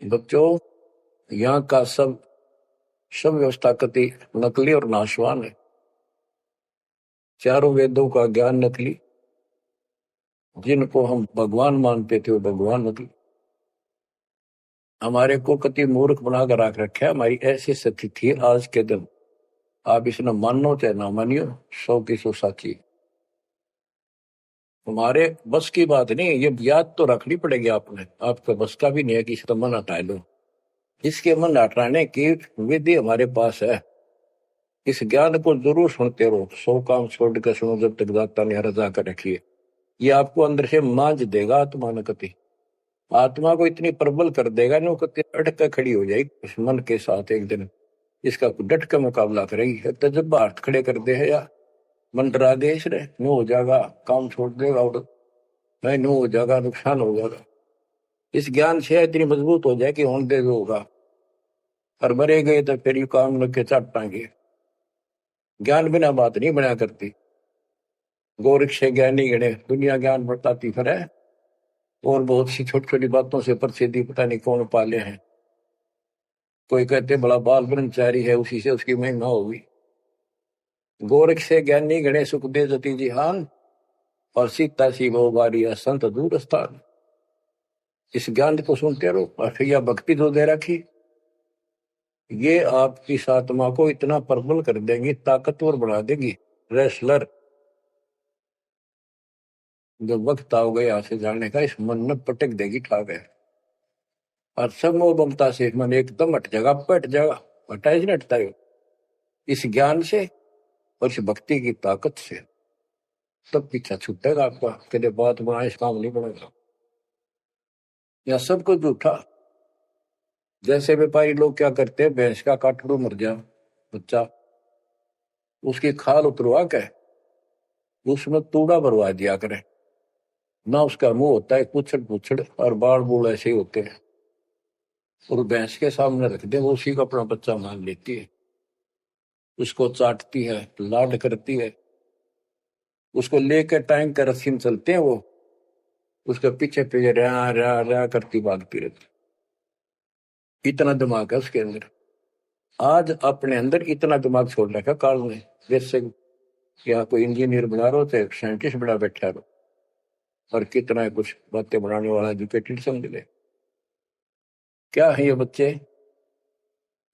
S1: बच्चों, यहाँ का सब सब व्यवस्था कति नकली और नाशवान है। चारों वेदों का ज्ञान नकली, जिनको हम भगवान मानते थे वो भगवान नकली। हमारे को कति मूर्ख बनाकर रख रखा है। हमारी ऐसी स्थिति थी आज के दिन, आप इसने मानो चाहे ना मानियो, 100 की 100 साची। हमारे बस की बात नहीं, ये याद तो रखनी पड़ेगी आपने, आपका बस का भी नहीं है कि इसका मन हटा लो। इसके मन हटाने की विधि हमारे पास है। इस ज्ञान को जरूर सुनते रहो, 100 काम छोड़ कर सुनो जब तक दाता ने रजा कर रखी है। ये आपको अंदर से मांझ देगा आत्मा न कति, आत्मा को इतनी प्रबल कर देगा ना, कति अटक कर खड़ी हो जाएगी इस मन के साथ। एक दिन इसका डट का मुकाबला करेगी। तो जब हाथ खड़े कर दे है या मन डरा दे इसने, नो हो जाएगा, काम छोड़ देगा, और नहीं नो हो जाएगा, नुकसान हो जाएगा। इस ज्ञान से इतनी मजबूत हो जाए कि होने दे जो होगा, और मरे गए तो फिर ये काम लग के चट पाएंगे। ज्ञान बिना बात नहीं बना करती। गोरख से ज्ञानी गणे दुनिया ज्ञान बताती फिर है, और बहुत सी छोटी छोटी बातों से प्रसिद्धि पता नहीं कौन पाले हैं। कोई कहते बड़ा बाल ब्रह्मचारी है, उसी से उसकी महिमा होगी। गोरख से ज्ञानी गणे सुख दे जति जिहान, और सीता सी वो बारी संत दूर स्थान। इस ज्ञान को सुनते रहो, और फिर यह भक्ति जो दे रखी, ये आपकी आत्मा को इतना प्रबल कर देंगी, ताकतवर बना देगी, रेसलर। जब वक्त आओगे यहाँ से जाने का, इस मन में पटक देगी ठाक है, और सब मोह ममता से मन एकदम हट जाएगा, पट जाएगा। हटा ही नहीं हटता है इस ज्ञान से और इस भक्ति की ताकत से। तब पीछा छूटेगा आपका, कदे बात बना इस काम नहीं बनेगा। या सब कुछ झूठा, जैसे व्यापारी लोग क्या करते हैं, भैंस का काटड़ू मर गया बच्चा, उसकी खाल उतरवा के उसमें तूड़ा भरवा दिया करे, ना उसका मुंह होता है पुछड़ पुछड़ और बाल बूल ऐसे ही होते हैं, और भैंस के सामने रख दे, वो उसी को अपना बच्चा मान लेती है, उसको चाटती है, लाड करती है, उसको लेकर टाइम का रस्सी में चलते हैं वो, उसके पीछे पीछे रहा रहा रहा करती भागती रहती। इतना दिमाग है उसके अंदर। आज अपने अंदर इतना दिमाग छोड़ रखा काल ने, जैसे या कोई इंजीनियर बना रहे हो तो साइंटिस्ट बना बैठा रहो, और कितना कुछ बातें बनाने वाला एजुकेटेड समझ ले। क्या है ये बच्चे,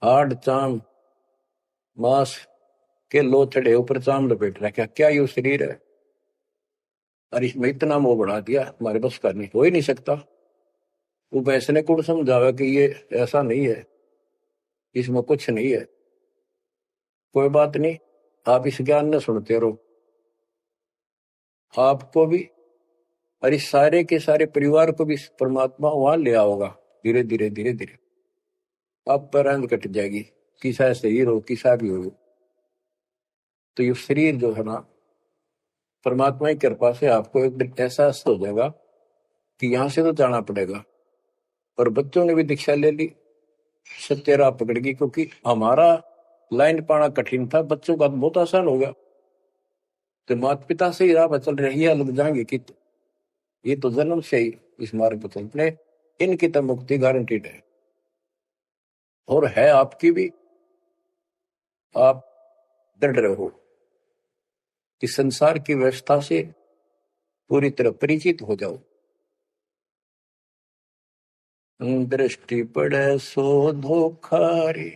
S1: हाड चाम मांस के लो चढ़े ऊपर चाम लपेट रखा, क्या ये शरीर है? और इसमें इतना मोह बढ़ा दिया, हमारे बस का नहीं, हो ही नहीं सकता। वो वैसे ने कौन समझावा कि ये ऐसा नहीं है, इसमें कुछ नहीं है, कोई बात नहीं, आप इस ज्ञान न सुनते रहो, आपको भी और इस सारे के सारे परिवार को भी परमात्मा वहां ले आओगा, धीरे धीरे धीरे धीरे आप पर रंग कट जाएगी, किसा शरीर हो किसा भी हो। तो ये शरीर जो है ना, परमात्मा की कृपा से आपको एक दिन एहसास हो जाएगा कि यहां से तो जाना पड़ेगा। और बच्चों ने भी दीक्षा ले ली, सत्य राह पकड़ गई, क्योंकि हमारा लाइन पाना कठिन था, बच्चों का बहुत आसान हो गया। तो माता पिता से ही राह पर चल रही है, लग जाएंगे कि ये तो जन्म से ही इस मार्ग पर चल रहे, इनकी तो मुक्ति गारंटीड है, और है आपकी भी। आप दृढ़ रहो कि संसार की व्यवस्था से पूरी तरह परिचित हो जाओ। दृष्टि पड़े सो धोखारी,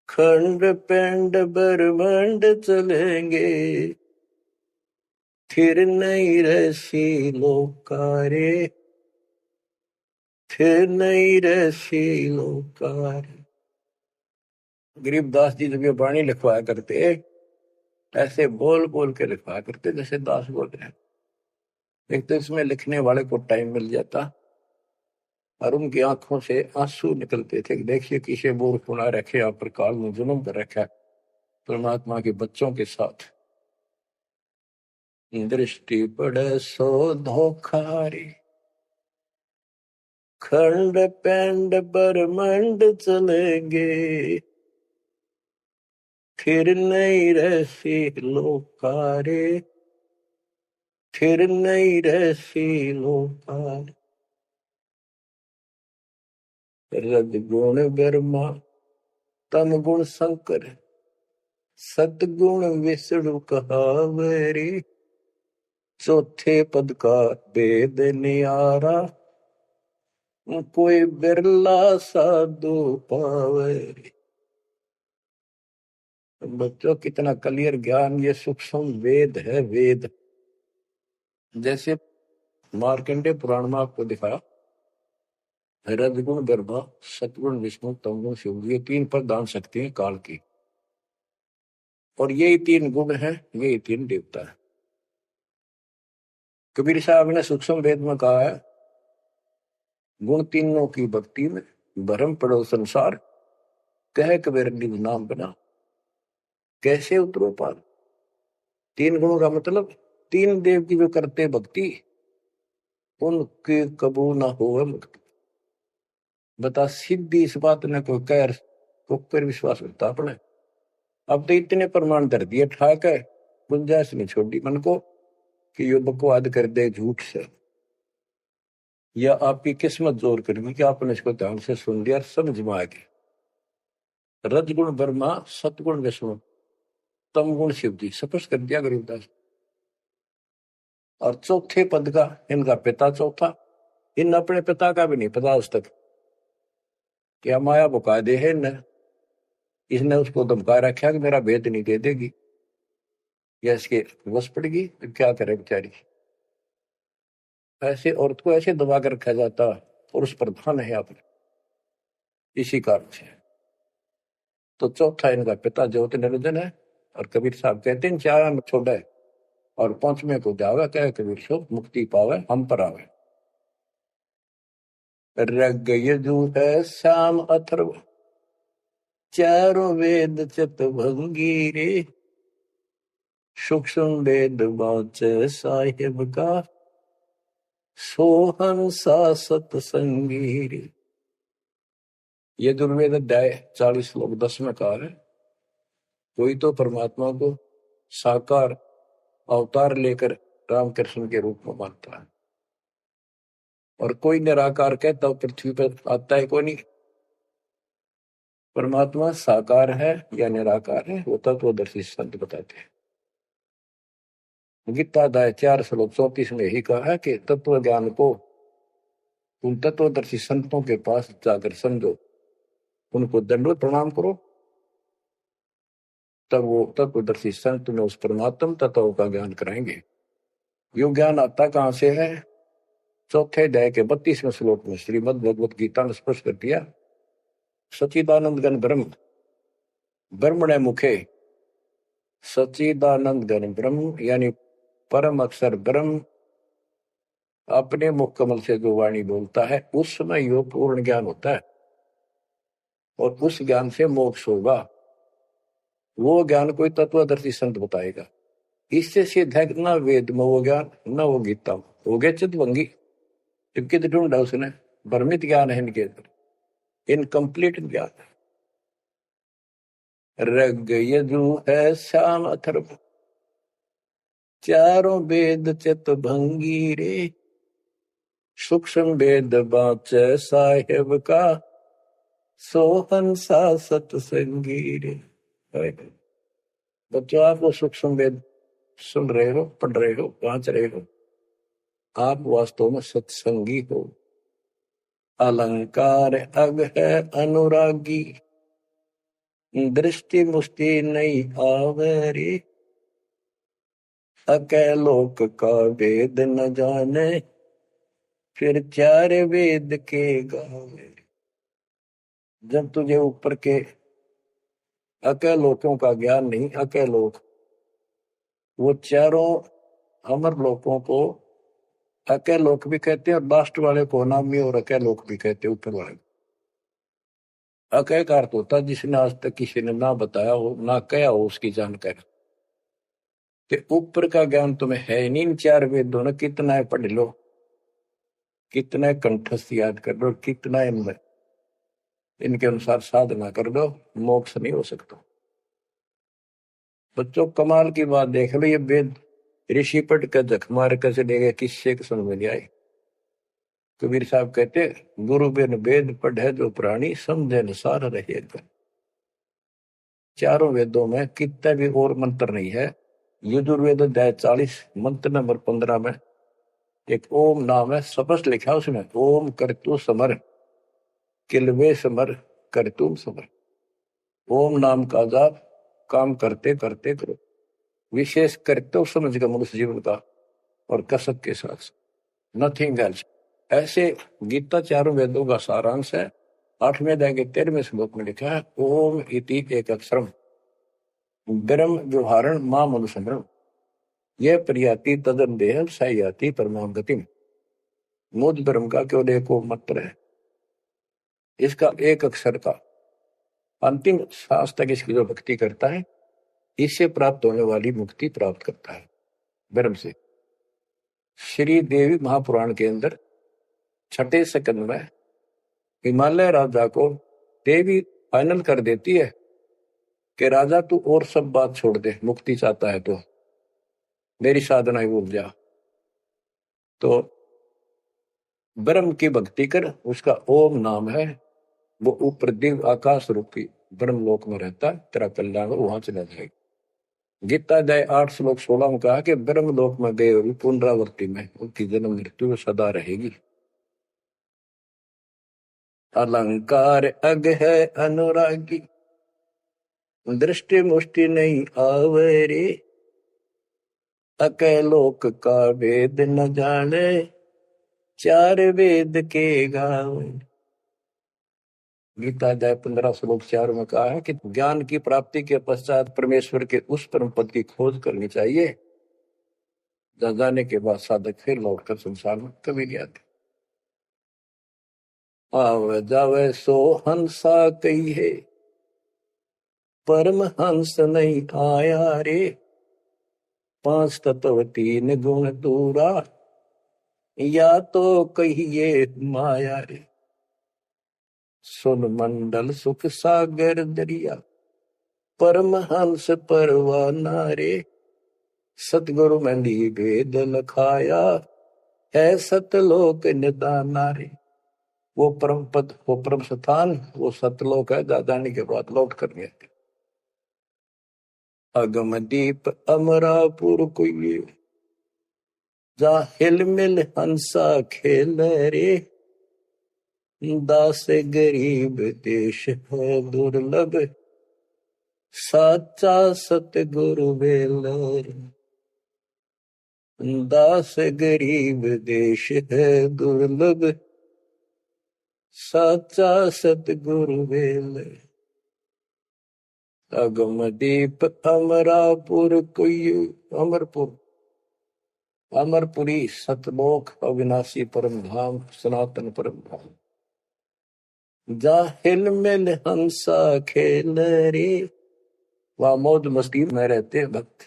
S1: खंड पेंड ब्रह्मांड चलेंगे, फिर नहीं रसी लोकारे, फिर नहीं रसी लोकारे। गरीबदास जी जब ये वाणी लिखवाया करते, ऐसे बोल बोल के लिखवाया करते जैसे दास बोल रहे हैं। एक तो इसमें लिखने वाले को टाइम मिल जाता, और उनकी आंखों से आंसू निकलते थे कि देखिए किसे मूर्ख बना रखे, यहाँ पर काल में जुल्म कर रखा है परमात्मा के बच्चों के साथ। दृष्टि पड़े सो धोखारी, खंड पेंड ब्रह्मांड चलेंगे, फिर नहीं रहसी लोकारे, फिर नहीं रहसी लोकारे। रज गुण ब्रह्मा तम गुण शंकर, सतगुण विष्णु कहावरी, चौथे पद का वेद नियारा, कोई बिरला साधु पावे। बच्चों कितना क्लियर ज्ञान, ये सूक्ष्म वेद है, वेद। जैसे मार्कंडे पुराण में आपको दिखाया, रजगुण ब्रह्मा, सतगुण विष्णु, तमगुण शिव, ये तीन प्रधान शक्ति हैं काल की, और यही तीन गुण है, यही तीन देवता है। कबीर साहब ने सूक्ष्म वेद में कहा है, गुण तीनों की भक्ति में भरम पड़ो संसार, कह कबीर निज नाम बना, कैसे उतरो पार। तीन गुणों का मतलब, तीन देव की जो करते भक्ति, उनके कबू ना हो मुक्ति। बता सिद्धि इस बात ने कोई कह को पर विश्वास करता अपने। अब तो इतने प्रमाण धर दिए ठाक है, गुंजाइश नहीं छोड़ी मन को कि यो बकवाद कर दे झूठ से, या आपकी किस्मत जोर करनी कि आपने इसको ध्यान से सुन लिया, समझ में आ गया। रजगुण ब्रह्मा, सतगुण विष्णु, तम गुण शिव जी, स्पष्ट कर दिया गरीबदास। और चौथे पद का इनका पिता चौथा, इन अपने पिता का भी नहीं पता आज तक, क्या माया बुका दे है न, इसने उसको धमका रखा कि मेरा भेद नहीं दे देगी, या इसके वश पड़ेगी तो क्या करे बेचारी। ऐसे औरत को ऐसे दबा कर रखा जाता, पुरुष प्रधान है यहाँ पर, इसी कारण से। तो चौथा इनका पिता ज्योति निरंजन है, और कबीर साहब कहते हैं चार में छोड़ा है, और पांचवें को जावे, कहे कबीर सो मुक्ति पावे हम पर आवे। ऋग यजु है श्याम अथर्व, चारों वेद चतुर्भंगी रे, सूक्ष्म वेद वाचे साहिब का, सोहन सा सतसंगी रे। ये दुर्वेद अध्याय 40 श्लोक 10 में कहा है, कोई तो परमात्मा को साकार अवतार लेकर रामकृष्ण के रूप में मानता है, और कोई निराकार कहता तो पृथ्वी पर आता है कोई नहीं। परमात्मा साकार है या निराकार है वो तत्वदर्शी संत बताते हैं। गीता अध्याय 4 श्लोक 34 में ही कहा है कि तत्व ज्ञान को उन तत्वदर्शी संतों के पास जाकर समझो, उनको दंडवत प्रणाम करो, तब वो तत्वदर्शी संत में उस परमात्म तत्व का ज्ञान कराएंगे। यो ज्ञान आता कहां से है? चौथे अध्याय के 32वें श्लोक में श्रीमद् भगवत गीता ने स्पष्ट कर दिया, सच्चिदानंद गण ब्रह्म ब्रह्मणे मुखे, सच्चिदानंद गण ब्रह्म यानी परम अक्षर ब्रह्म अपने मुख कमल से जो वाणी बोलता है उसमें यो पूर्ण ज्ञान होता है, और उस ज्ञान से मोक्ष होगा। वो ज्ञान कोई तत्वदर्शी संत बताएगा। इससे सिद्ध है न वेद में वो ज्ञान न वो गीता में, हो गया चितवंगी। कित ढूंढा उसने, भ्रमित ज्ञान है इनके अंदर, इनकम्प्लीट ज्ञान। ऋग यजु है श्याम अथर्व, चारों वेद चितभंगी रे, सूक्ष्म वेद वाचे साहिब का, सोहन सा सतसंगी रे। बच्चों, आप वो सूक्ष्म वेद सुन रहे हो, पढ़ रहे हो, वांच रहे हो, आप वास्तव में सत्संगी हो। अलंकार अग है अनुरागी, दृष्टि मुष्टि नहीं आवरी, अकैलोक का वेद न जाने, फिर चार वेद के गावे। जब तुझे ऊपर के अकैलोकों का ज्ञान नहीं, अकैलोक वो चारों अमर लोकों को अकैलोक भी कहते हैं, और लास्ट वाले को नामी और अकैलोक भी कहते हैं। ऊपर वाले अकय का अर्थ होता जिसने आज तक किसी ने ना बताया हो ना कहा हो उसकी जानकारी। तो ऊपर का ज्ञान तुम्हें है नहीं। इन चार वेदों ने कितना है पढ़ लो, कितना कंठस्थ याद कर लो, कितना इनमें इनके अनुसार साधना कर दो, मोक्ष नहीं हो सकता। बच्चों, कमाल की बात देख लो, ये वेद ऋषि पट का जख मार कर चले गए, किससे समझ में नहीं आई। कबीर साहब कहते, गुरु बिन वेद पढ़े जो प्राणी, समझे अनुसार रहे। चारों वेदों में कितना भी और मंत्र नहीं है। यजुर्वेद अध्याय 40 मंत्र नंबर 15 में एक ओम नाम है, स्पष्ट लिखा उसमें, ओम करतु समर किलवे समर करतुम समर। ओम नाम का जाप काम करते करते करो, विशेष कर्तव्य समझ कर मनुष्य जीवन का, और कसक के साथ, नथिंग एल्स। ऐसे गीता चारों वेदों का सारांश है। 8वें अध्याय के 13वें श्लोक में लिखा है, ओम इति एक अक्षरम ब्रह्म व्यवहारण मां मनुसंग्रम, यह प्रियाति तदन देह सयाति परमाम गतिम। मुझ ब्रह्म का केवल एक मंत्र है, इसका एक अक्षर का अंतिम सांस तक इसकी जो भक्ति करता है, इससे प्राप्त होने वाली मुक्ति प्राप्त करता है ब्रह्म से। श्री देवी महापुराण के अंदर 6ठे स्कंद में हिमालय राजा को देवी फाइनल कर देती है कि राजा तू और सब बात छोड़ दे, मुक्ति चाहता है तो मेरी साधना ही भूल जा, तो ब्रह्म की भक्ति कर। उसका ओम नाम है, वो ऊपर दिव्य आकाश रूपी ब्रह्म लोक में रहता है, तेरा कल्याण वहां चला जाएगा। गीता अध्याय 8 श्लोक 16 में कहा कि ब्रह्म लोक में गए हुए पुनरावृत्ति में उनकी जन्म मृत्यु सदा रहेगी। अलंकार अग है अनुरागी, दृष्टि मुष्टि नहीं आवरे, अकैलोक का वेद न जाने, चार वेद के गावे। गीता अध्याय 15 श्लोक 4 में कहा है कि ज्ञान की प्राप्ति के पश्चात परमेश्वर के उस परम पद की खोज करनी चाहिए, जहाँ जाने के बाद साधक फिर लौटकर संसार में कभी नहीं आते। आवे जावे सो हंसा कही है, परम हंस नहीं आया रे। पांच तत्व तीन गुण दूरा, या तो कहिए माया रे। सुन मंडल सुख सागर दरिया, परम हंस परवाना रे। सतगुरु मंदी भेद लखाया, है सतलोक निदाना रे। वो परम पद, वो परम स्थान, वो सतलोक है। दादानी के बाद लौट कर गए। अगम दीप अमरापुर कोई, जा हिल मिल हंसा खेल रे। दास गरीब देश है दुर्लभ, साचा सतगुरु बेल रे। दास गरीब देश है दुर्लभ, साचा सतगुरु बेल। अगम दीप अमरापुर कोई, अमरपुर, अमरपुरी सतलोक अविनाशी परम धाम, सनातन परम धाम। जा हिल मिल हंसा खेल रे। वहां मौज मस्ती में रहते हैं भक्त,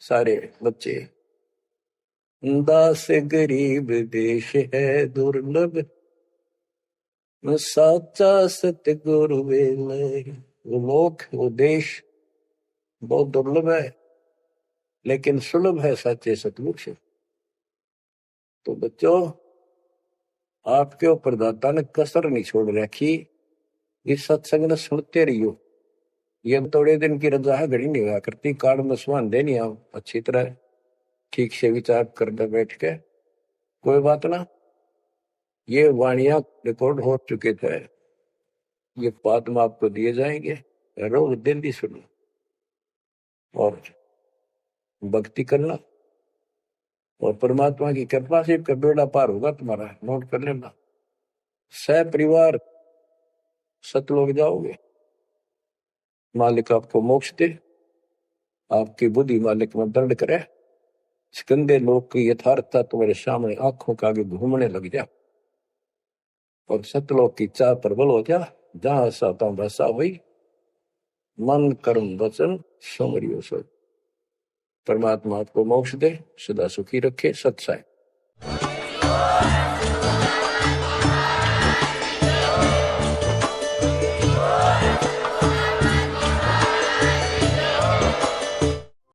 S1: सारे बच्चे। दास गरीब देश है दुर्लभ, साचा सतगुरु बेल। वो लोक, वो देश बहुत दुर्लभ है, लेकिन सुलभ है सच्चे सतगुरु से। तो बच्चों, आपके ऊपर दाता ने कसर नहीं छोड़ रखी। इस सत्संग ने सुनते रहियो। ये थोड़े दिन की रजा है, घड़ी नहीं हुआ करती। कार्ड में सुहान देनी आप अच्छी तरह ठीक से विचार करने बैठ के। कोई बात ना, ये वाणियां रिकॉर्ड हो चुके थे, ये बाद में आपको दिए जाएंगे। रोज दिल्ली सुनो और भक्ति करना, और परमात्मा की कृपा से का बेड़ा पार होगा तुम्हारा। नोट कर लेना। सह परिवार सतलोक जाओगे। मालिक आपको मोक्ष दे, आपकी बुद्धि मालिक में दंड करे। गंदे लोग की यथार्थता तुम्हारे सामने आंखों के आगे घूमने लग जा, और सतलोक की चाह प्रबल हो जा। जहां साता बसा हुई, मन कर्म वचन समरियो सो। परमात्मा आपको मोक्ष दे, सदा सुखी रखे। सत्साई।